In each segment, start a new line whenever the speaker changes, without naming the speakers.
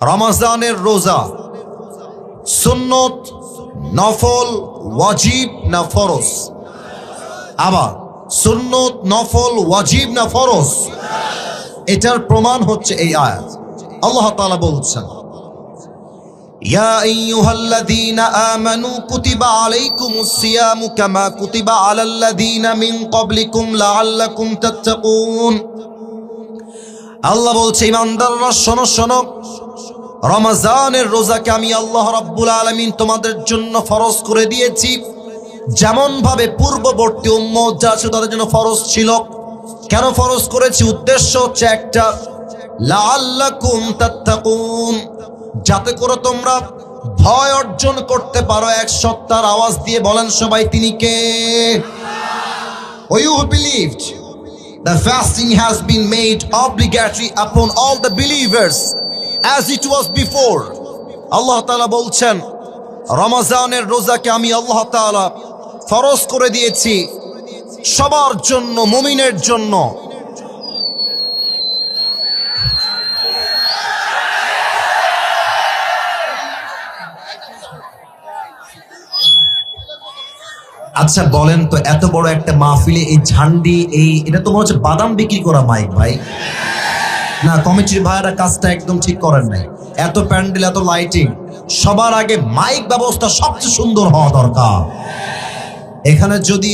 রমজানের রোজা সুন্নত, নফল, ওয়াজিব না ফরজ? আবার সুন্নত, নফল, ওয়াজিব না ফরজ? এটার প্রমাণ হচ্ছে এই আয়াত। আল্লাহ তাআলা বলছেন, ইয়া আইয়ুহাল্লাযীনা আমানু কুতিবা আলাইকুমুস সিয়ামু কামা কুতিবা আলাল্লাযীনা মিন ক্বাবলিকুম লাআল্লাকুম তাত্তাকুন। আল্লাহ বলছে, ঈমানদাররা শোনো শোনো, রমজানের রোজাকে আমি আল্লাহ রাব্বুল আলামিন তোমাদের জন্য ফরজ করে দিয়েছি, যেমন ভাবে পূর্ববর্তী উম্মত যা ছিল তাদের জন্য ফরজ ছিল। কেন ফরজ করেছি? উদ্দেশ্য হচ্ছে একটা, লাআল্লাকুম তাত্তাকুন, যাতে করে তোমরা ভয় অর্জন করতে পারো। এক সত্তার আওয়াজ দিয়ে বলেন সবাই, তিনি কে? You believed the fasting has been made obligatory upon all the believers as it was before. আল্লাহ তাআলা বলছেন, রমজানের রোজাকে আমি আল্লাহ তাআলা ফরজ করে দিয়েছি সবার জন্য, মুমিনের জন্য। আচ্ছা বলেন তো, এত বড় একটা মাহফিলে এই ঝান্ডি, এটা তো মনে হচ্ছে বাদাম বিক্রি করা মাইক ভাই। না, কমিটির ভাইরা কাজটা একদম ঠিক করেন নাই। এত প্যান্ডেল, এত লাইটিং, সবার আগে মাইক ব্যবস্থা সবচেয়ে সুন্দর হওয়া দরকার। এখানে যদি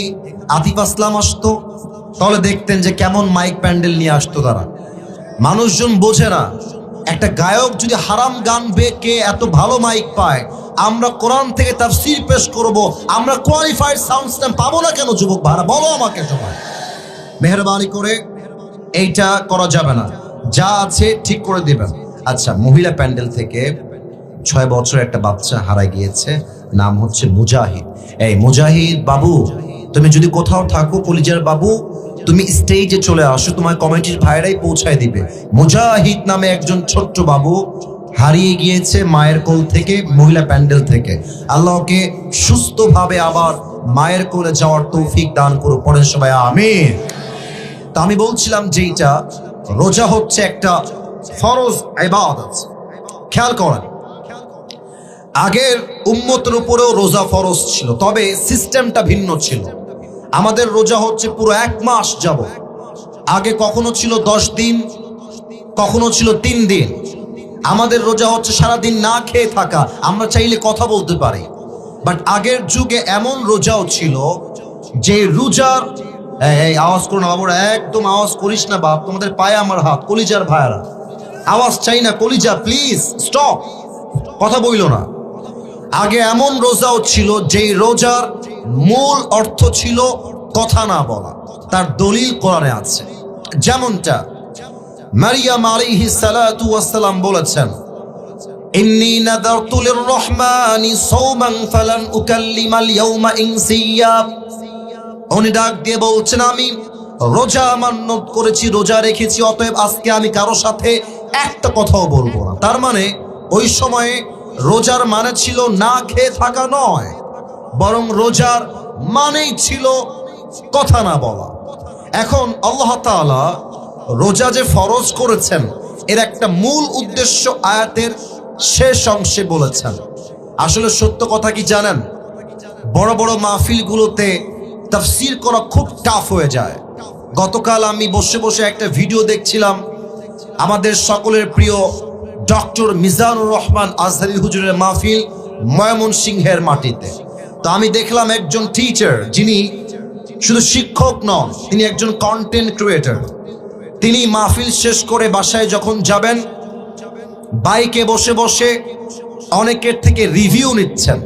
আতিফ আসলাম আসতো তাহলে দেখতেন যে কেমন মাইক প্যান্ডেল নিয়ে আসতো তারা। মানুষজন বোঝে না, একটা গায়ক যদি হারাম গান কে এত ভালো মাইক পায়, আমরা কোরআন থেকে তাফসীর পেশ করব, আমরা কোয়ালিফাইড সাউন্ড সিস্টেম পাবো না কেন? যুবক ভাইরা বলো আমাকে সবাই, মেহেরবানি করে এইটা করা যাবে না, যা আছে ঠিক করে দিবেন। আচ্ছা, মহিলা প্যান্ডেল থেকে 6 বছর একটা বাচ্চা হারা গিয়েছে, নাম হচ্ছে মুজাহিদ। এই মুজাহিদ বাবু, তুমি যদি কোথাও থাকো, কলিজার বাবু, তুমি স্টেজে চলে আসো, তোমার কমিটির ভাইরাই পৌঁছায় দিবে। মুজাহিদ নামে একজন ছোট্ট বাবু হারিয়ে গিয়েছে মায়ের কোল থেকে, মহিলা প্যান্ডেল থেকে। আল্লাহকে সুস্থভাবে আবার মায়ের কোলে যাওয়ার তৌফিক দান করো, পড়েন সবাই আমিন। তা আমি বলছিলাম যে এটা রোজা হচ্ছে একটা ফরজ ইবাদত। খেয়াল করেন, আগের উম্মতের উপরেও রোজা ফরজ ছিল, তবে সিস্টেমটা ভিন্ন ছিল। আমাদের রোজা হচ্ছে পুরো 1 মাস যাব। আগে কখনো ছিল 10 দিন, কখনো ছিল 3 দিন। আমাদের রোজা হচ্ছে সারাদিন না খেয়ে থাকা, আমরা চাইলে কথা বলতে পারি। বাট আগের যুগে এমন রোজাও ছিল যে রোজার, এই আওয়াজ করো না বাবুরা, একদম আওয়াজ করিস না বাপ, তোমাদের পায়ে আমার হাত। কলিজার ভাইরা, আওয়াজ চাই না, কলিজা প্লিজ স্টপ, কথা বইলো না। আগে এমন রোজাও ছিল যেই রোজার মূল অর্থ ছিল কথা না বলা। তার দলিল কোরআনে আছে। যেমনটা মারিয়াম আলাইহিস সালাতু ওয়াস সালাম বলেছেন, ইন্নী নাযারতু লির-রহমানি সাওমান ফালান উকাল্লিমাল ইয়াওমা ইনসিয়্যা। উনি ডাক দিয়ে বলছেন, আমি রোজা মান্যত করেছি, রোজা রেখেছি, অতএব আজকে আমি কারো সাথে একটা কথাও বলবো না। তার মানে ওই সময়ে রোজার মানে ছিল না খেয়ে থাকা নয়, বরং রোজার মানেই ছিল কথা না বলা। এখন আল্লাহ তাআলা রোজা যে ফরজ করেছেন, এর একটা মূল উদ্দেশ্য আয়াতের শেষ অংশে বলেছেন। আসলে সত্য কথা কি জানেন, বড় বড় মাহফিলগুলোতে তাফসীর করা খুব টাফ হয়ে যায়। গতকাল আমি বসে বসে একটা ভিডিও দেখছিলাম, আমাদের সকলের প্রিয় ডক্টর মিজানুর রহমান আজহারী হুজুরের মাহফিল ময়মনসিংহের মাটিতে। তো আমি দেখলাম একজন টিচার, যিনি শুধু শিক্ষক নন, তিনি একজন কন্টেন্ট ক্রিয়েটর। তিনি মাহফিল শেষ করে বাসায় যখন যাবেন, বাইকে বসে বসে অনেকের থেকে রিভিউ নিচ্ছেন,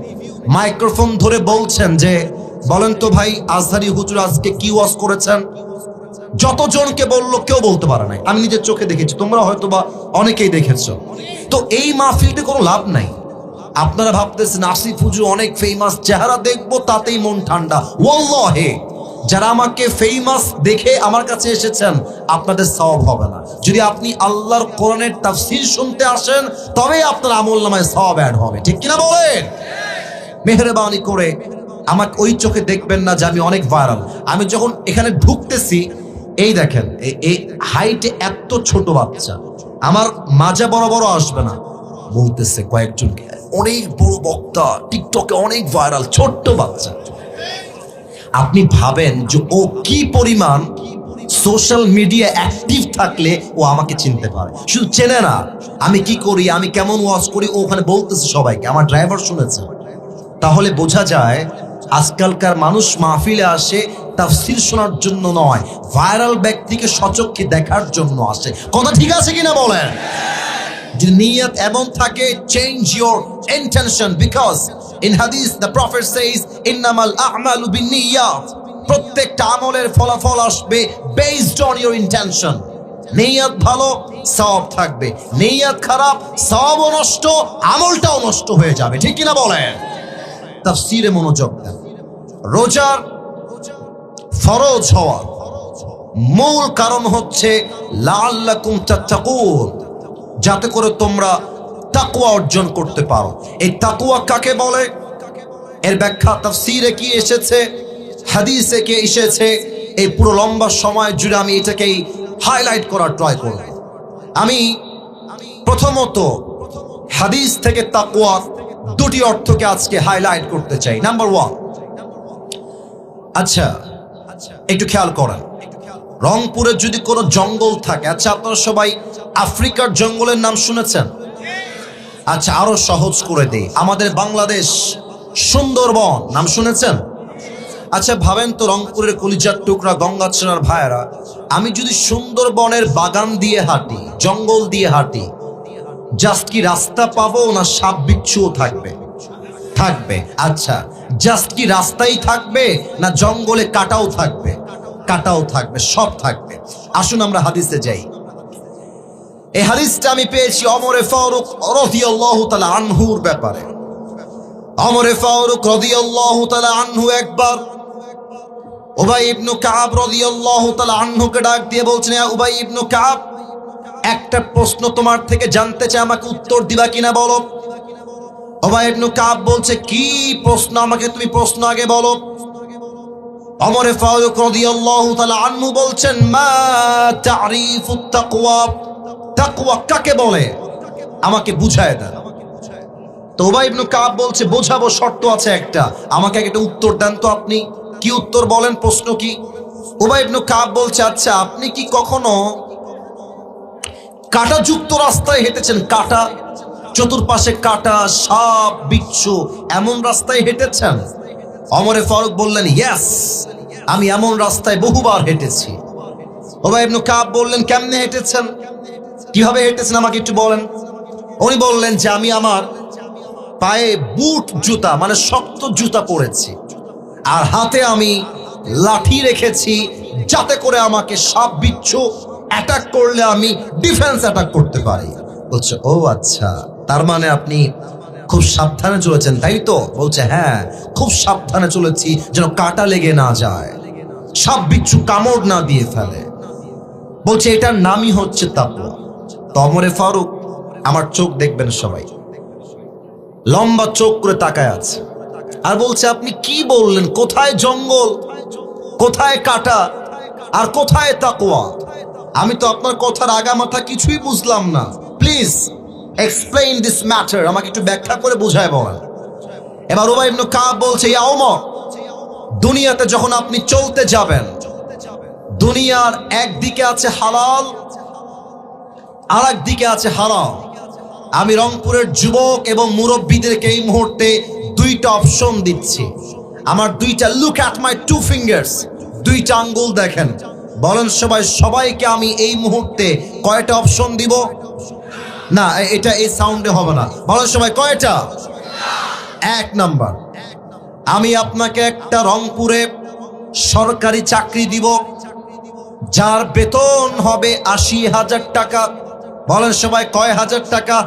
মাইক্রোফোন ধরে বলছেন যে, বলেন তো ভাই, আজহারী হুজুর আজকে কি ওয়াজ করেছেন? যতজনকে বললো কেউ বলতে পারে নাই। আমি নিজের চোখে দেখেছি, তোমরা হয়তো বা অনেকেই দেখেছো। তো এই মাহফিলতে কোনো লাভ নাই। আপনারা ভাবতেছেন আসিফ হুজুর অনেক ফেমাস, চেহারা দেখবো তাতেই মন ঠান্ডা। ওয়াল্লাহি, যারা আমাকে ফেমাস দেখে আমার কাছে এসেছেন, আপনাদের সওয়াব হবে না। যদি আপনি আল্লাহর কোরআনের তাফসীর শুনতে আসেন, তবেই আপনার আমলনামায় সওয়াব অ্যাড হবে, ঠিক কিনা বলেন? মেহেরবানি করে আমাকে ওই চোখে দেখবেন না যে আমি অনেক ভাইরাল। আমি যখন এখানে ঢুকতেছি, এই দেখেন, এই হাইটে এত ছোট বাচ্চা, আমার মাজা বড় বড় আসবে না, বলতেছে কয়েকজনকে, অনেক বড় বক্তা, টিকটকে অনেক ভাইরাল, ছোট্ট বাচ্চা। আপনি ভাবেন যে ও কি পরিমাণ সোশ্যাল মিডিয়া অ্যাক্টিভ থাকলে ও আমাকে চিনতে পারে। শুধু চেনে না, আমি কি করি, আমি কেমন ওয়াজ করি, ও ওখানে বলতেছে সবাইকে, আমার ড্রাইভার শুনেছে। তাহলে বোঝা যায় আজকালকার মানুষ মাহফিলে আসে তাফসীর শোনার জন্য নয়, ভাইরাল ব্যক্তিকে সচক্ষে দেখার জন্য আসে। কথা ঠিক আছে কিনা বলেন? যদি নিয়ত এমন থাকে, change your intention, because in হাদিস দ্য প্রফেট সেজ ইন্নামাল আ'মালু বিন্নিয়াত, প্রত্যেকটা আমলের ফলাফল আসবে বেসড অন ইউর ইন্টেনশন। নিয়ত ভালো, সওয়াব থাকবে, নিয়ত খারাপ, সওয়াবও নষ্ট, আমলটাও নষ্ট হয়ে যাবে। ঠিক কিনা বলেন? তাফসীরে মনোযোগ দেন। রোজার ফরজ হওয়া মূল কারণ হচ্ছে লাআল্লাকুম তাত্তাকুন, যাতে করে তোমরা তাকওয়া অর্জন করতে পারো। এই তাকওয়া কাকে বলে? এর ব্যাখ্যা তাফসীরে কি এসেছে, হাদিসে কি এসেছে, এই পুরো লম্বা সময় জুড়ে আমি এটাকেই হাইলাইট করার ট্রাই করব। আমি প্রথমত হাদিস থেকে তাকওয়ার দুটি অর্থকে আজকে হাইলাইট করতে চাই। নাম্বার ওয়ান, আচ্ছা একটু খেয়াল করেন, রংপুরে যদি কোনো জঙ্গল থাকে, আচ্ছা আপনারা সবাই আফ্রিকার জঙ্গলের নাম শুনেছেন? আচ্ছা আরো সহজ করে দেই, আমাদের বাংলাদেশ সুন্দরবন নাম শুনেছেন? আচ্ছা ভাবেন তো, রংপুরের কলিজার টুকরা গঙ্গাচড়ার ভাইয়েরা, আমি যদি সুন্দরবনের বাগান দিয়ে হাঁটি, জঙ্গল দিয়ে হাঁটি, জাস্ট কি রাস্তা পাবো না সাপ বিচ্ছুও থাকবে? থাকবে। আচ্ছা জাস্ট কি রাস্তাই থাকবে না জঙ্গলে কাটাও থাকবে? কাটাও থাকবে, সব থাকবে। আসুন আমরা হাদিসে যাই। এই হাদিসটা আমি পেয়েছি ওমরে ফারুক রাদিয়াল্লাহু তাআলা আনহুর ব্যাপারে। ওমরে ফারুক রাদিয়াল্লাহু তাআলা আনহু একবার উবাই ইবনে কাব রাদিয়াল্লাহু তাআলা আনহুকে ডাক দিয়ে বলছেন, ইয়া উবাই ইবনে কাব, একটা প্রশ্ন তোমার থেকে জানতে চাই, আমাকে উত্তর দিবা কিনা বলো। উবাই ইবনে কাব বলছে, কি প্রশ্ন, আমাকে তুমি প্রশ্ন আগে বলো। ওমরে ফারুক রাদিয়াল্লাহু তাআলা আনহু বলছেন, মা তা'রিফুত তাকওয়া, তাকওয়া কাকে বলে আমাকে বুঝায় দেন। তো উবাই ইবনে কাব বলছে, বোঝাবো, শর্ত আছে একটা, আমাকে একটা উত্তর দেন তো আপনি। কি উত্তর বলেন, প্রশ্ন কি? উবাই ইবনে কাব বলছে, আচ্ছা আপনি কি কখনো কাঁটাযুক্ত রাস্তায় হেঁটেছেন? কাঁটা, চতুর্পাশে কাঁটা, সাপ বিচ্ছু, এমন রাস্তায় হেঁটেছেন? ওমরে ফারুক বললেন, ইয়েস, আমি এমন রাস্তায় বহুবার হেঁটেছি। উবাই ইবনে কাব বললেন, কেমনে হেঁটেছেন, কিভাবে হেঁটেছেন আমাকে একটু বলেন। উনি বললেন যে আমি আমার পায়ে বুট জুতা, মানে শক্ত জুতা পরেছি, আর হাতে আমি লাঠি রেখেছি, যাতে করে আমাকে সাপ বিচ্ছু অ্যাটাক করলে আমি ডিফেন্স অ্যাটাক করতে পারি। বলছে, ও আচ্ছা, তার মানে আপনি খুব সাবধানে চলেছেন তাই তো? বলছে, হ্যাঁ খুব সাবধানে চলেছি, যেন কাঁটা লেগে না যায়, সাপ বিচ্ছু কামড় না দিয়ে ফেলে। বলছে এটার নামই হচ্ছে তাকওয়া। তো ওমরে ফারুক, আমার চোখ দেখবেন সবাই, লম্বা চোখ করে তাকায় আছে আর বলছে, আপনি কি বললেন, কোথায় জঙ্গল, কোথায় কাঁটা, আর কোথায় তাকওয়া? আমি তো আপনার কথার আগামাথা কিছুই বুঝলাম না। প্লিজ এক্সপ্লেইন দিস ম্যাটার, আমাকে একটু ব্যাখ্যা করে বুঝায় বলেন। এবার উবাই ইবনে কাব বলছে, ইয়া ওমর, দুনিয়াতে যখন আপনি চলতে যাবেন, দুনিয়ার একদিকে আছে হালাল আর একদিকে আছে হারাম। আমি রংপুরের যুবক এবং মুরব্বীদেরকে এই মুহূর্তে দুইটা অপশন দিচ্ছি। আমার দুইটা, look at my two fingers, দুইটা আঙ্গুল দেখেন, বলেন সবাই, সবাইকে আমি এই মুহূর্তে কয়টা অপশন দিব? না, এটা এই সাউন্ডে হবে না, বলেন সবাই কয়টা? এক নাম্বার, আমি আপনাকে একটা রংপুরে সরকারি চাকরি দিব, যার বেতন হবে ৮০,০০০ টাকা। বলেন সবাই কয় হাজার টাকা?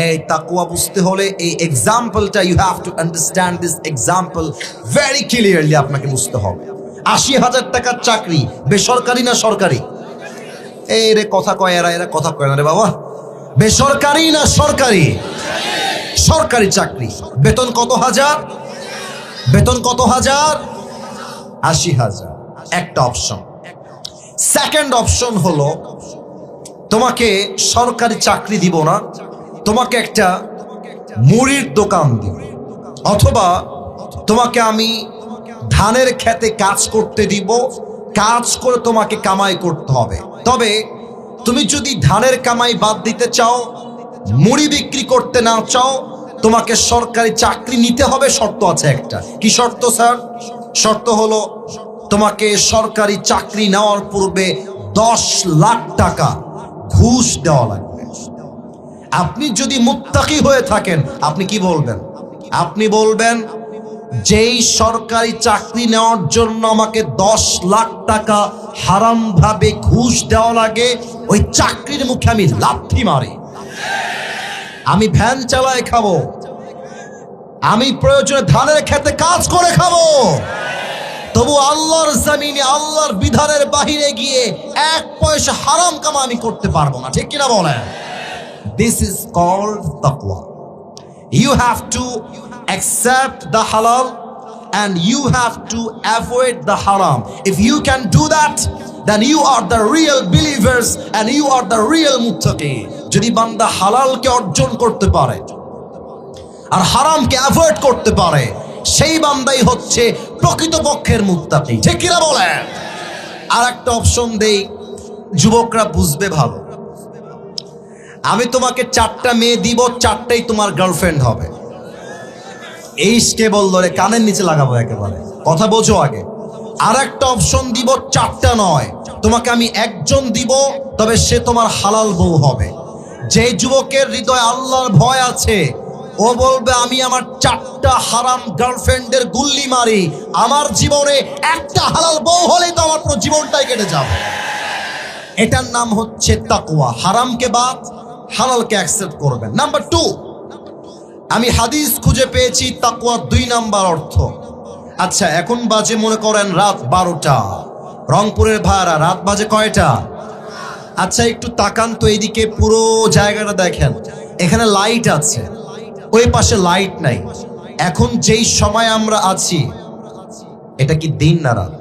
এই তাকওয়া বুঝতে হলে এই এক্সাম্পলটা, you have to understand this example very clearly, আপনাকে বুঝতে হবে। ৮০,০০০ টাকার চাকরি, বেসরকারি না সরকারি? এই রে কথা কয় এরা কথা কয় না রে বাবা। বেসরকারি না সরকারি? সরকারি চাকরি। বেতন কত হাজার? বেতন কত হাজার? ৮০,০০০। একটা অপশন। সেকেন্ড অপশন হলো, তোমাকে সরকারি চাকরি দিব না, তোমাকে একটা মুড়ির দোকান দিব, অথবা তোমাকে আমি ধানের খেতে কাজ করতে দিব, কাজ করে তোমাকে কামাই করতে হবে। তবে তুমি যদি ধানের কামাই বাদ দিতে চাও, মুড়ি বিক্রি করতে না চাও, তোমাকে সরকারি চাকরি নিতে হবে। শর্ত আছে একটা। কি শর্ত স্যার? শর্ত হলো তোমাকে সরকারি চাকরি নেওয়ার পূর্বে 10 লাখ টাকা ঘুষ দেওয়া লাগবে। আপনি যদি মুত্তাকি হয়ে থাকেন, আপনি কি বলবেন? আপনি বলবেন, যেই সরকারি চাকরি নেওয়ার জন্য আমাকে 10 লাখ টাকা হারাম ভাবে ঘুষ দেওয়া লাগে, ওই চাকরির মুখে আমি লাথি মারি, আমি ভ্যান চালায় খাবো, আমি প্রয়োজনে ধানের খেতে কাজ করে খাবো, তবু আল্লাহর জমিনে আল্লাহর বিধানের বাহিরে গিয়ে 1 পয়সা হারাম কামা আমি করতে পারবো না। ঠিক কিনা বলেন? This is called taqwa. You have to accept the halal and you have to avoid the haram. If you can do that, then you are the real believers and you are the real muttaqi. যদি বান্দা হালালকে অর্জন করতে পারে আর হারামকে avoid করতে পারে, সেই বান্দাই হচ্ছে প্রকৃতপক্ষের মুত্তাকি। ঠিক কিনা বলেন? আর একটা অপশন দেই, যুবকরা বুঝবে ভালো। আমি তোমাকে 4টা মেয়ে দিব, 4টাই তোমার গার্লফ্রেন্ড হবে। এইসকে বললো রে, কানের নিচে লাগাবো একেবারে, কথা বোঝো আগে। আর একটা অপশন দিব, 4টা নয়, তোমাকে আমি একজন দিব, তবে সে তোমার হালাল বউ হবে। যে যুবকের হৃদয়ে আল্লাহর ভয় আছে, ও বলবে আমি আমার 4টা হারাম গার্লফ্রেন্ডের গুল্লি মারি, আমার জীবনে একটা হালাল বউ হলেই তো আমার পুরো জীবনটাই কেটে যাবে। এটার নাম হচ্ছে তাকওয়া। হারামকে বাদ, হালালকে অ্যাকসেপ্ট করবেন। নাম্বার 2, আমি হাদিস খুঁজে পেয়েছি তাকওয়া 2 নাম্বার অর্থ। আচ্ছা, এখন বাজে মনে করেন রাত 12টা। রংপুরের ভাড়া রাত বাজে কয়টা? আচ্ছা, একটু তাকান তো এইদিকে, পুরো জায়গাটা দেখেন। এখানে লাইট আছে, ওই পাশে লাইট নাই। এখন যেই সময় আমরা আছি, এটা কি দিন না রাত?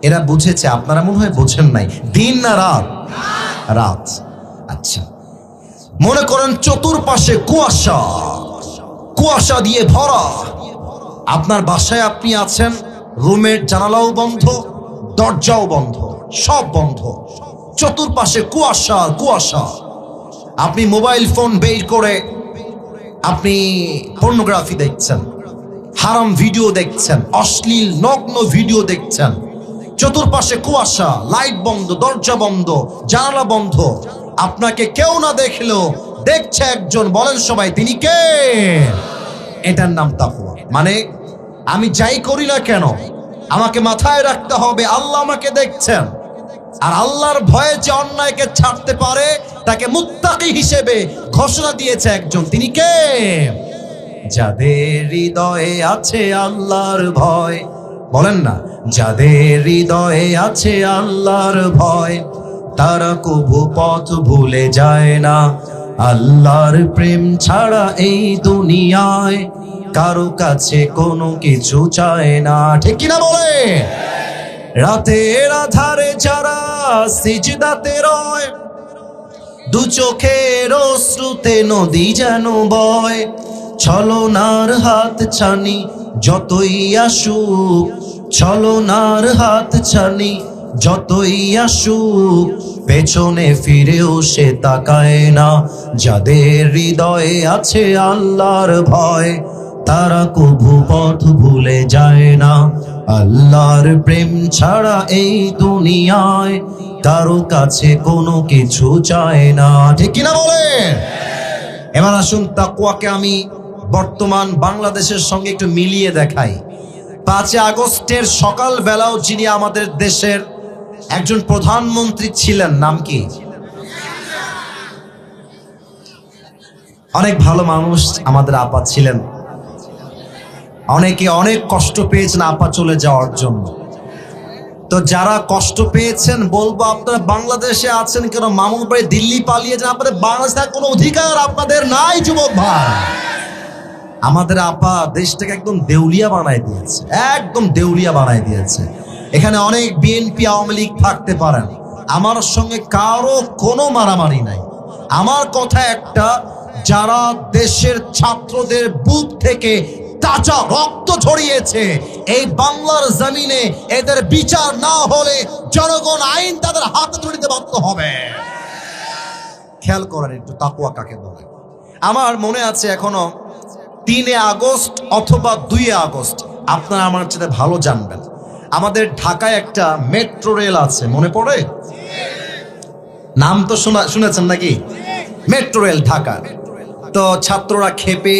এরা বুঝেছে, আপনারা মনে হয় বোঝেন নাই। দিন না রাত? রাত। আচ্ছা, মনে করেন চতুর্পাশে কুয়াশা, কুয়াশা দিয়ে ভরা। আপনার বাসায় আপনি আছেন, রুমের জানালাও বন্ধ, দরজাও বন্ধ, সব বন্ধ, চতুর্পাশে কুয়াশা কুয়াশা। আপনি মোবাইল ফোন বের করে আপনি পর্নোগ্রাফি দেখছেন, হারাম ভিডিও দেখছেন, অশ্লীল নগ্ন ভিডিও দেখছেন। চতুর্পাশে কুয়াশা, লাইট বন্ধ, দরজা বন্ধ, জানালা বন্ধ। আপনাকে কেউ না দেখলেও দেখছে একজন। বলেন সবাই, তিনি কে? এটার নাম তাকওয়া। মানে আমি যাই করি না কেন, আমাকে মাথায় রাখতে হবে আল্লাহ আমাকে দেখছেন। আর আল্লাহর ভয়ে যে অন্যায়কে ছাড়তে পারে, তাকে মুত্তাকি হিসেবে ঘোষণা দিয়েছে একজন। তিনি কে? যাদের হৃদয়ে আছে আল্লাহর ভয়। বলেন না, যাদের হৃদয়ে আছে আল্লাহর ভয়, তারা কবু পথ ভুলে যায় না। আল্লাহর প্রেম ছাড়া এই দুনিয়ায় কারো কাছে কোনো কিছু চায় না। ঠিক কিনা বলে? রাতের আধারে যারা সিজদাতে রয়, দু চোখের অশ্রুতে নদী যেন বয়। ছলনার হাত ছানি যতই আসুক, ছলনার হাত ছানি যতই আসুক, পেছনে ফিরেও সে তাকায় না। যাদের হৃদয়ে আছে আল্লাহর ভয়, তারা কবু পথ ভুলে যায় না। আল্লাহর প্রেম ছাড়া এই দুনিয়ায় কারো কাছে কোনো কিছু চায় না। ঠিক কিনা বলে? এবার আসুন তাকওয়াকে আমি বর্তমান বাংলাদেশের সঙ্গে একটু মিলিয়ে দেখাই। 5 আগস্টের সকাল বেলাও যিনি আমাদের দেশের একজন প্রধানমন্ত্রী ছিলেন, নাম কি? অনেক ভালো মানুষ আমাদের আপা ছিলেন। অনেকে অনেক কষ্ট পেয়েছেন আপা চলে যাওয়ার জন্য। তো যারা কষ্ট পেয়েছেন, বলবো আপনারা বাংলাদেশে আছেন কেন, মামুর বাড়ি দিল্লি পালিয়ে যান, আপনাদের বাংলাদেশে কোনো অধিকার আপনাদের নাই যুবক ভাই। আমাদের আপা দেশটাকে একদম দেউলিয়া বানায় দিয়েছে, একদম দেউলিয়া বানায় দিয়েছে। এখানে অনেক বিএনপি আওয়ামী লীগ থাকতে পারেন, আমার সঙ্গে কারো কোনো মারামারি নাই। আমার কথা একটা, যারা দেশের ছাত্রদের বুক থেকে তাজা রক্ত ঝরিয়েছে, এই বাংলার জমিনে এদের বিচার না হলে জনগণ আইন তাদের হাতে তুলে দিতে বাধ্য হবে। খেয়াল করেন একটু তাকওয়া কাকে বলে। আমার মনে আছে এখনো 3 আগস্ট অথবা 2 আগস্ট, আপনারা আমার চেয়ে ভালো জানবেন, আমাদের ঢাকায় একটা মেট্রো রেল আছে, মনে পড়ে? নাম তো শুনেছেন নাকি? Metro rail Dhaka. তো ছাত্ররা খেপে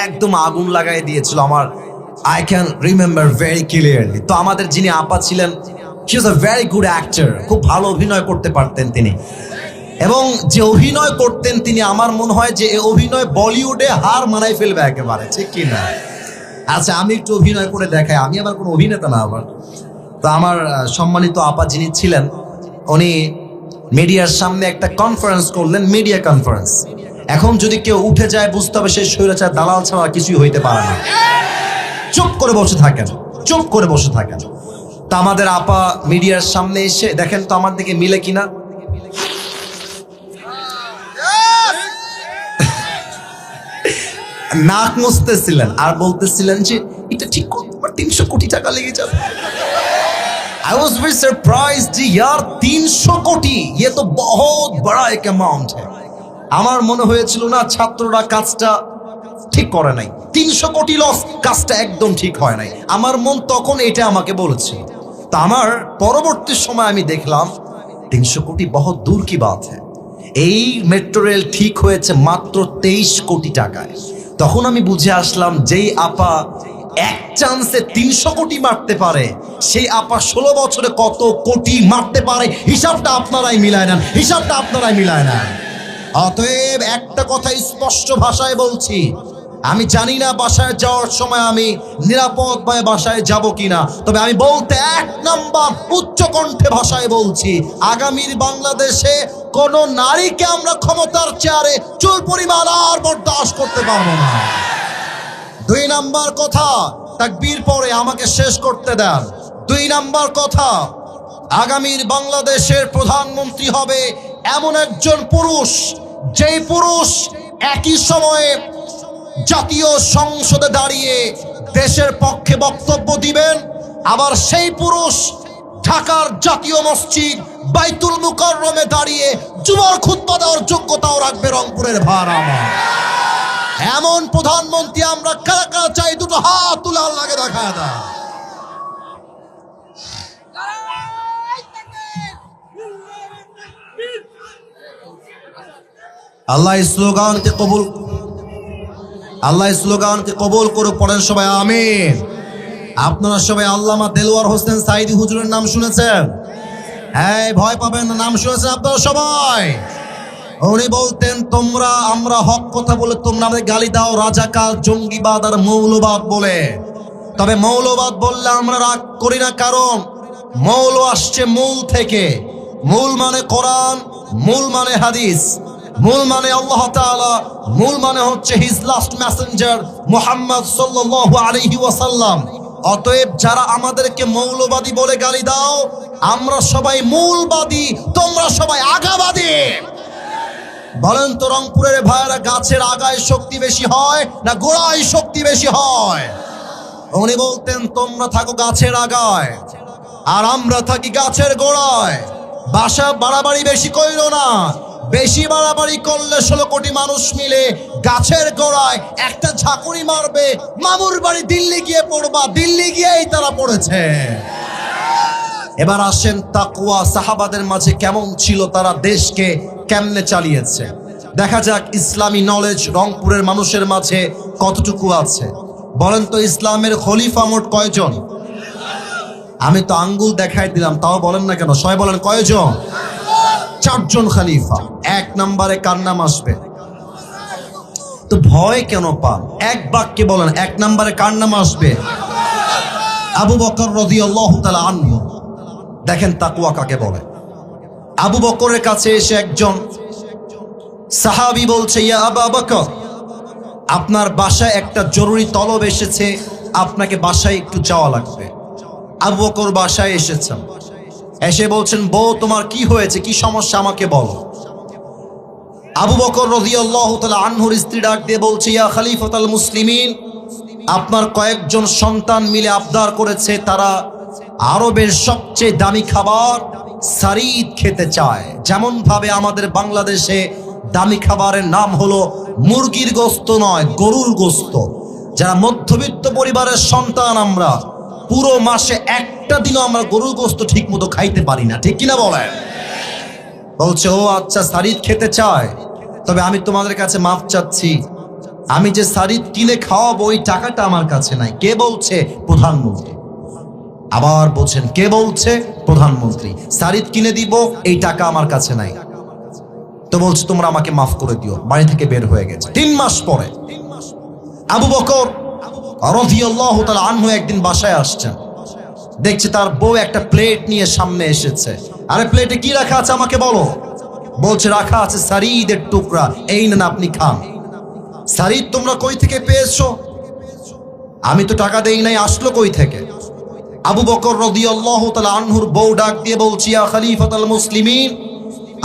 একদম আগুন লাগাই দিয়েছিল। I can remember very clearly. তো আমাদের যিনি আপা ছিলেন, she was a very good actor, খুব ভালো অভিনয় করতে পারতেন তিনি, এবং যে অভিনয় করতেন তিনি, আমার মনে হয় যে এই অভিনয় বলিউডে হার মানাই ফেলবে একেবারে, ঠিক কি না? আচ্ছা, আমি একটু অভিনয় করে দেখাই, আমি আবার কোনো অভিনেতা না আবার। তো আমার সম্মানিত আপা যিনি ছিলেন, উনি মিডিয়ার সামনে একটা কনফারেন্স করলেন, মিডিয়া কনফারেন্স। এখন যদি কেউ উঠে যায় বুঝতে হবে সেই স্বৈরাচার দালাল ছাড়া কিছুই হইতে পারে না। চুপ করে বসে থাকেন, চুপ করে বসে থাকেন। তো আমাদের আপা মিডিয়ার সামনে এসে, দেখেন তো আমার দিকে মিলে কিনা, নাক মুছতেছিলেন আর বলতেছিলেন যে এটা ঠিক করতে 300 কোটি টাকা লেগে যাবে। I was very surprised যে यार 300 কোটি, ये तो बहुत बड़ा एक अमाउंट है। আমার মনে হয়েছিল না ছাত্ররা কাজটা ঠিক করে নাই, 300 কোটি লস, কাজটা একদম ঠিক হয় নাই। আমার মন তখন এটা আমাকে বলেছিল। তা আমার পরবর্তী সময় আমি দেখলাম 300 কোটি বহুত দূর কি বাত है। এই মেট্রো রেল ঠিক হয়েছে মাত্র 23 কোটি টাকায়। তখন আমি বুঝে আসলাম, যেই আপা এক চান্সে 300 কোটি মারতে পারে, সেই আপা 16 বছরে কত কোটি মারতে পারে, হিসাবটা আপনারাই মিলায় নেন, হিসাবটা আপনারাই মিলায় নেন। অতএব একটা কথা স্পষ্ট ভাষায় বলছি, আমি জানি না বাসায় যাওয়ার সময় আমি নিরাপদ ভাবে বাসায় যাব কিনা, তবে আমি বলতে 1 নাম্বার উচ্চ কণ্ঠে ভাষায় বলছি, আগামীর বাংলাদেশে কোন নারীকে আমরা ক্ষমতার চেয়ারে চুল পরিমাণ আর বরদাস্ত করতে পারবো না। 2 নাম্বার কথা, তাকবীর পরে আমাকে শেষ করতে দেন। 2 নাম্বার কথা, আগামীর বাংলাদেশের প্রধানমন্ত্রী হবে এমন একজন পুরুষ, যেই পুরুষ একই সময়ে জাতীয় সংসদে দাঁড়িয়ে দেশের পক্ষে বক্তব্য দিবেন, আবার সেই পুরুষ ঢাকার জাতীয় মসজিদ বাইতুল মুকাররমে দাঁড়িয়ে জুমার খুতবা দেওয়ার যোগ্যতাও রাখবে রংপুরের ভার আমার। এমন প্রধানমন্ত্রী আমরা কারা কারা চাই, দুটো হাত তুলে আল্লাহকে দেখা দেয়। আল্লাহ স্লোগানকে কবুল, আল্লাহ স্লোগানকে কবুল করে পড়েন সবাই আমিন। আপনারা সবাই আল্লামা দেলোয়ার হোসেন সাইদি হুজুরের নাম শুনেছেন? হ্যাঁ, ভয় পাবেন না, নাম শুনেছেন আপনারা সবাই। উনি বলতেন, আমরা হক কথা বলে তোমরা আমাদের গালি দাও রাজাকার, জঙ্গিবাদ আর মৌলবাদ বলে। তবে মৌলবাদ বললে আমরা রাগ করি না, কারণ মৌল আসছে মূল থেকে। মূল মানে কোরআন, মূল মানে হাদিস, মূল মানে আল্লাহ তাআলা, মূল মানে হচ্ছে হিজ লাস্ট মেসেঞ্জার মুহাম্মদ সাল্লাল্লাহু আলাইহি ওয়াসাল্লাম। অতএব যারা আমাদেরকে মৌলবাদী বলে গালি দাও, আমরা সবাই মূলবাদী, তোমরা সবাই আগাবাদী। বলেন তো রংপুরের ভাইয়েরা, গাছের আগায় শক্তি বেশি হয় না গোড়ায় শক্তি বেশি হয়? উনি বলতেন, তোমরা থাকো গাছের আগায় আর আমরা থাকি গাছের গোড়ায়। বাসা বাড়াবাড়ি বেশি কইরো না, বেশি বাড়াবাড়ি করলে 16 কোটি মানুষ মিলে গাছের গোড়ায় একটা ঝাঁকুনি মারবে, মামুর বাড়ি দিল্লি গিয়ে পড়বা, দিল্লি গিয়েই তারা পড়েছে। এবার আসেন তাকওয়া সাহাবাদের মাঝে কেমন ছিল, তারা দেশকে কেমনে চালিয়েছে। দেখা যাক ইসলামী নলেজ রংপুরের মানুষের মাঝে কতটুকু আছে। বলেন তো, ইসলামের খলিফা মোট কয়জন? আমি তো আঙ্গুল দেখাই দিলাম, তাও বলেন না কেন? সবাই বলেন কয়জন? 4 জন খলিফা। 1 নম্বরে কার নাম আসবে? তো ভয় কেন পান? এক বাক্যে বলেন, 1 নম্বরে কার নাম আসবে? আবু বকর রাদিয়াল্লাহু তাআলা আনহু। দেখেন তাকওয়া কাকে বলে। আবু বকরের কাছে এসে একজন সাহাবী বলছে, ইয়া আবু বকর, আপনার বাসায় একটা জরুরি তলব এসেছে, আপনাকে বাসায় একটু যাওয়া লাগবে। আবু বকর বাসায় এসেছেন, এসে বলছেন, বউ তোমার কি হয়েছে, কি সমস্যা আমাকে বলো। আবু বকর রাদিয়াল্লাহু তাআলা আনহুর স্ত্রী ডাক দিয়ে বলছে, ইয়া খলিফাতুল মুসলিমিন, আপনার কয়েকজন সন্তান মিলে আবদার করেছে তারা আরবের সবচেয়ে দামি খাবার সারিদ খেতে চায়। যেমন ভাবে আমাদের বাংলাদেশে দামি খাবারের নাম হলো মুরগির গোস্ত নয়, গরুর গোস্ত। যারা মধ্যবিত্ত পরিবারের সন্তান, আমরা পুরো মাসে একটা দিনও আমরা গরুর গোস্ত ঠিক মতো খাইতে পারি না, ঠিক কিনা বলেন? বলছে, ও আচ্ছা, সারিদ খেতে চায়, তবে আমি তোমাদের কাছে মাফ চাচ্ছি, আমি যে সারিদ কিনে খাওয়াবো ওই টাকাটা আমার কাছে নাই। কে বলছে? প্রধানমন্ত্রী। আবার বলছেন, কে বলছে? প্রধানমন্ত্রী। সারিদ কিনে দিব, এই টাকা আমার কাছে নাই। তো বলছে, তোমরা আমাকে মাফ করে দিও। বাড়ি থেকে বের হয়ে গেছে। 3 মাস পরে আবু বকর রাদিয়াল্লাহু তাআলা আনহু একদিন বাসায় আসছেন, দেখছে তার বউ একটা প্লেট নিয়ে সামনে এসেছে। আরে প্লেটে কি রাখা আছে আমাকে বলো। বলছে, রাখা আছে সারিদের টুকরা, এই নেন আপনি খান। সারিদ তোমরা কই থেকে পেয়েছো? আমি তো টাকা দেই নাই, আসলো কই থেকে? আবু বকর রাদিয়াল্লাহু তাআলা আনহুর বউ ডাক দিয়ে বলছি, ইয়া খলিফাতুল মুসলিমিন,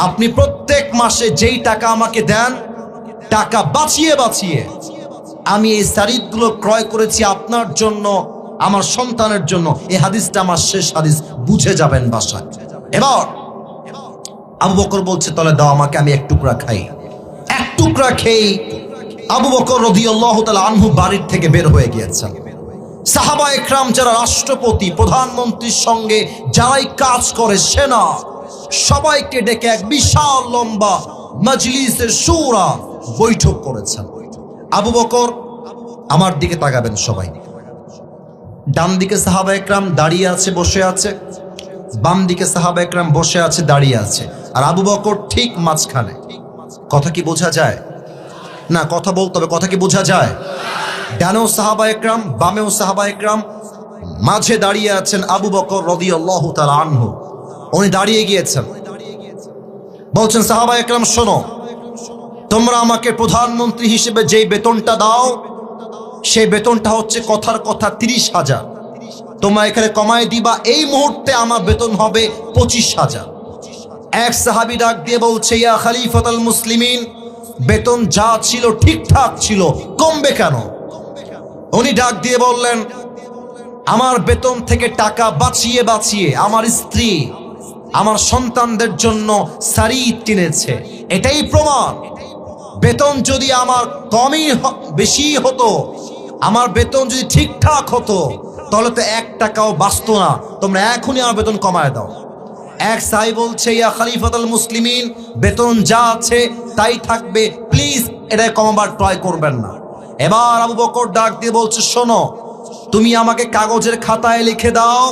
আপনি প্রত্যেক মাসে যেই টাকা আমাকে দেন, টাকা বাঁচিয়ে বাঁচিয়ে আমি এই সারিদগুলো ক্রয় করেছি আপনার জন্য, আমার সন্তানের জন্য। এই হাদিসটা আমার শেষ হাদিস, বুঝে যাবেন বাসায়। এবার আবু বকর বলছে, তাহলে দাও আমাকে, আমি এক টুকরা খাই। এক টুকরা খেয়ে আবু বকর রাদিয়াল্লাহু তাআলা আনহু বাড়ির থেকে বের হয়ে গিয়েছেন। সাহাবা একরাম, যারা রাষ্ট্রপতি প্রধানমন্ত্রীর সঙ্গে যারাই কাজ করে, সেনা, সবাইকে ডেকে এক বিশাল লম্বা মজলিসের শুরা বৈঠক করেছেন। আবু বকর, আমার দিকে তাকাবেন সবাই। ডান দিকে সাহাবা একরাম দাঁড়িয়ে আছে, বসে আছে। বাম দিকে সাহাবা একরাম বসে আছে, দাঁড়িয়ে আছে। আর আবু বকর ঠিক মাঝখানে। কথা কি বোঝা যায়? না, কথা বলতে হবে। কথা কি বোঝা যায়? ডানেও সাহাবা একরাম, বামেও সাহাবা একরাম, মাঝে দাঁড়িয়ে আছেন আবু বকর রাদিয়াল্লাহু তাআলা আনহু। উনি দাঁড়িয়ে গিয়েছেন, বলছেন, সাহাবা একরাম শোনো, তোমরা আমাকে প্রধানমন্ত্রী হিসেবে যেই বেতনটা দাও, সেই বেতনটা হচ্ছে কথার কথা 30,000। তোমরা এখানে কমায় দিবা, এই মুহূর্তে আমার বেতন হবে 25,000। এক সাহাবী ডাক দিয়ে বলছে, ইয়া খলিফাতুল মুসলিমিন, বেতন যা ছিল ঠিকঠাক ছিল, কমবে কেন? উনি ডাক দিয়ে বললেন, আমার বেতন থেকে টাকা বাঁচিয়ে বাঁচিয়ে আমার স্ত্রী আমার সন্তানদের জন্য সারিদ কিনেছে, এটাই প্রমাণ। বেতন যদি আমার কমই বেশি হতো, আমার বেতন যদি ঠিকঠাক হতো, তাহলে তো 1 টাকাও বাঁচতো না। তোমরা এখনই আমার বেতন কমায় দাও। এক সাহাবী বলছে, ইয়া খলিফাতুল মুসলিমিন, বেতন যা আছে তাই থাকবে, প্লিজ এটা কমাবার ট্রাই করবেন না। এবার আবু বকর ডাক দিয়ে বলছে, শোনো, তুমি আমাকে কাগজের খাতায় লিখে দাও,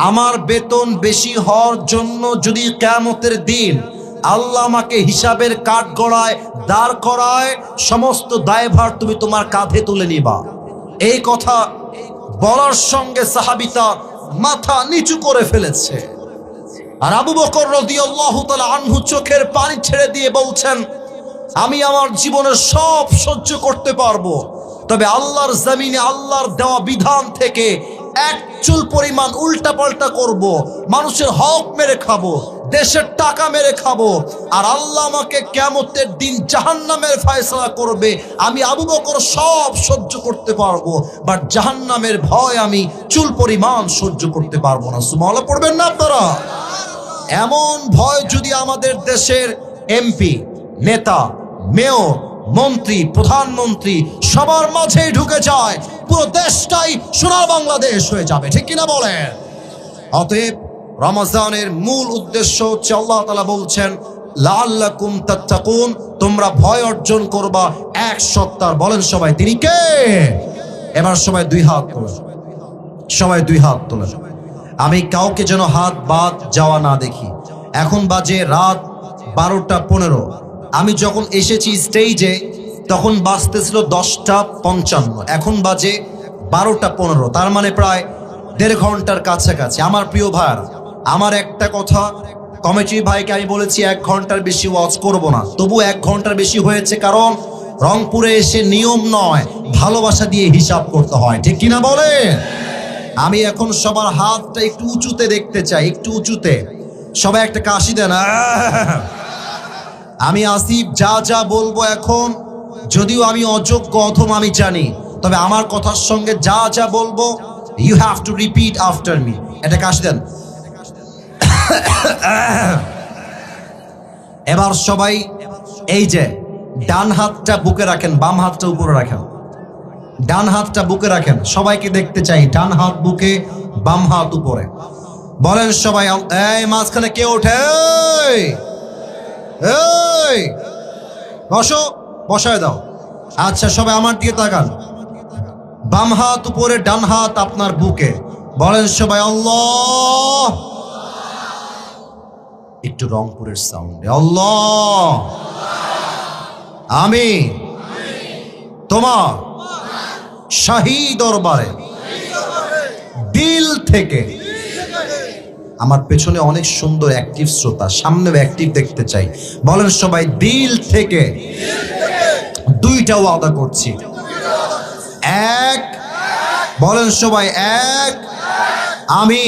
আমার বেতন বেশি হওয়ার জন্য যদি কিয়ামতের দিন আল্লাহ আমাকে হিসাবের কাঠগড়ায় দাঁড় করায়, সমস্ত দায়ভার তুমি তোমার কাঁধে তুলে নিবা। এই কথা বলার সঙ্গে সাহাবীটা মাথা নিচু করে ফেলেছে। আর আবু বকর রাদিয়াল্লাহু তাআলা আনহু চোখের পানি ছেড়ে দিয়ে বলছেন, আমি আমার জীবনের সব সহ্য করতে পারবো, তবে আল্লাহর জমিনে আল্লাহর দেওয়া বিধান থেকে এক চুল পরিমাণ উল্টা পাল্টা করব, মানুষের হক মেরে খাবো, দেশের টাকা মেরে খাবো, আর আল্লাহ আমাকে কিয়ামতের দিন জাহান্নামের ফয়সালা করবে। আমি আবু বকর সব সহ্য করতে পারবো, বাট জাহান্নামের ভয় আমি চুল পরিমাণ সহ্য করতে পারবো না। সুবহানাল্লাহ পড়বেন না আপনারা? এমন ভয় যদি আমাদের দেশের এমপি, নেতা, মেয়র, মন্ত্রী, প্রধানমন্ত্রী সবার মাঝেই ঢুকে যায়, পুরো দেশটাই সোনার বাংলাদেশ হয়ে যাবে, ঠিক কিনা বলেন? অতএব রমজানের মূল উদ্দেশ্য হচ্ছে, আল্লাহ তাআলা বলছেন, লাআল্লাকুম তাত্তাকুন, তোমরা ভয় অর্জন করবা এক সত্তার। বলেন সবাই, তিনি কে? এবার সবাই 2 হাত তোলেন, সবাই 2 হাত তোলেন। আমি কাউকে যেন হাত বাদ যাওয়া না দেখি। এখন বাজে রাত 12টা 15। আমি যখন এসেছি স্টেজে তখন বাজতেছিল 10টা 55, এখন বাজে 12টা 15, তার মানে প্রায় 1.5 ঘন্টার কাছাকাছি। আমার প্রিয় ভাইরা, আমার একটা কথা কমিটির ভাইকে আমি বলেছি, 1 ঘন্টার বেশি ওয়াজ করব না। তবু 1 ঘন্টার বেশি হয়েছে, কারণ রংপুরে এসে নিয়ম নয়, ভালোবাসা দিয়ে হিসাব করতে হয়, ঠিক কিনা বলে? আমি এখন সবার হাতটা একটু উঁচুতে দেখতে চাই, একটু উঁচুতে। সবাই একটা কাশি দেন। আমি আসিফ যা যা বলবো এখন, যদিও আমি অযোগ্য অথবা আমি জানি, তবে আমার কথার সঙ্গে যা যা বলবো you have to repeat after me. এটা কাশ দেন। এবার সবাই এই যে ডান হাতটা বুকে রাখেন, বাম হাতটা উপরে রাখেন। ডান হাতটা বুকে রাখেন, সবাইকে দেখতে চাই। ডান হাত বুকে, বাম হাত উপরে। বলেন সবাই, এই মাঝখানে কে ওঠে? এই বসো, বসায় দাও। আচ্ছা সবাই আমার দিকে তাকান। বাম হাত উপরে, ডান হাত আপনার বুকে। বলেন সবাই আল্লাহ। একটু রংপুরের সাউন্ডে আল্লাহ। আমি তোমার শাহী দরবারে দিল থেকে, আমার পেছনে অনেক সুন্দর অ্যাক্টিভ শ্রোতা, সামনেও অ্যাক্টিভ দেখতে চাই। বলেন সবাই দিল থেকে দুইটা ওয়াদা করছি। এক, বলেন সবাই এক, আমি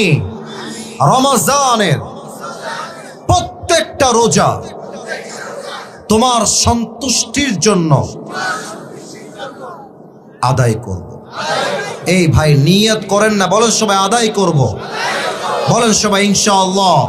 রমজানের প্রত্যেকটা রোজা তোমার সন্তুষ্টির জন্য আদায় করব। এই ভাই নিয়ত করেন না, বলেন সবাই আদায় করব। বলেন সবাই ইনশাআল্লাহ।